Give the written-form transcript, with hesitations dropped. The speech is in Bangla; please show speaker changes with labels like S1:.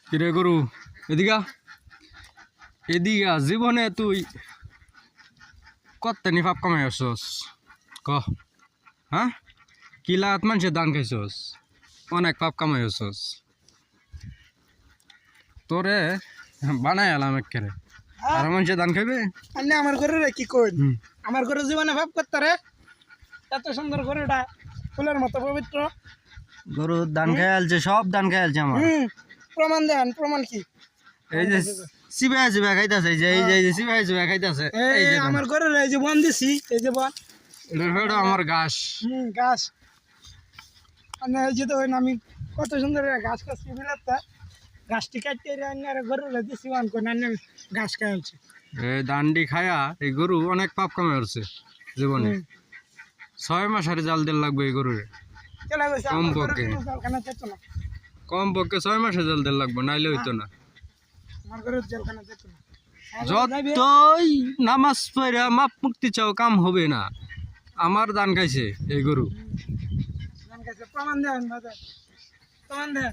S1: কিরে গরু এদিকা এদিকা জীবনে তুই কত্তানি পাপ কামাই আসছস ক হ্যাঁ কি লাগাত মানুষের দান খাইছস অনেক পাপ কামাই আসছস তোরে বানাই এলাম একেবারে আর মানুষের দান খাইবে
S2: আন্নে আমার ঘরে রে কি কই আমার ঘরে জীবনে ভাব করতে রে এত সুন্দর ঘরটা ফুলের মতো পবিত্র
S1: গরু দান খাই আলছে সব দান খাই আলছে আমার
S2: প্রমাণ দেন প্রমাণ কি
S1: এই যে সিবা সিবা খাইতাছে এই যে সিবা সিবা খাইতাছে
S2: এই যে আমার ঘরে এই যে বন দিছি এই যে বন
S1: এটা হলো আমার ঘাস
S2: গাছ মানে এই যে তো আমি কত সুন্দর গাছ কাটছি বিলাতে গাছটি কাটতে আর ঘরে দিছি ওয়ান কোন গাছ খাইছে
S1: এই দান্ডি খায়া এই গরু অনেক পাপ কামাই করছে জীবনে 6 মাস হারে জাল দিল লাগবে এই গরুরে
S2: চলে গেছে
S1: কম
S2: আমার ঘরে
S1: পক্ষে
S2: কোনো জলখানা যেত না
S1: কম পক্ষে 6 মাসে জাল দিল লাগবে নাইলে হইতো না
S2: আমার ঘরে জলখানা যেত না
S1: যতই নামাজ পড়া মাপ মুক্তি চাও কাম হবে না আমার দান খাইছে এই গরু
S2: প্রমাণ দেন প্রমাণ দেন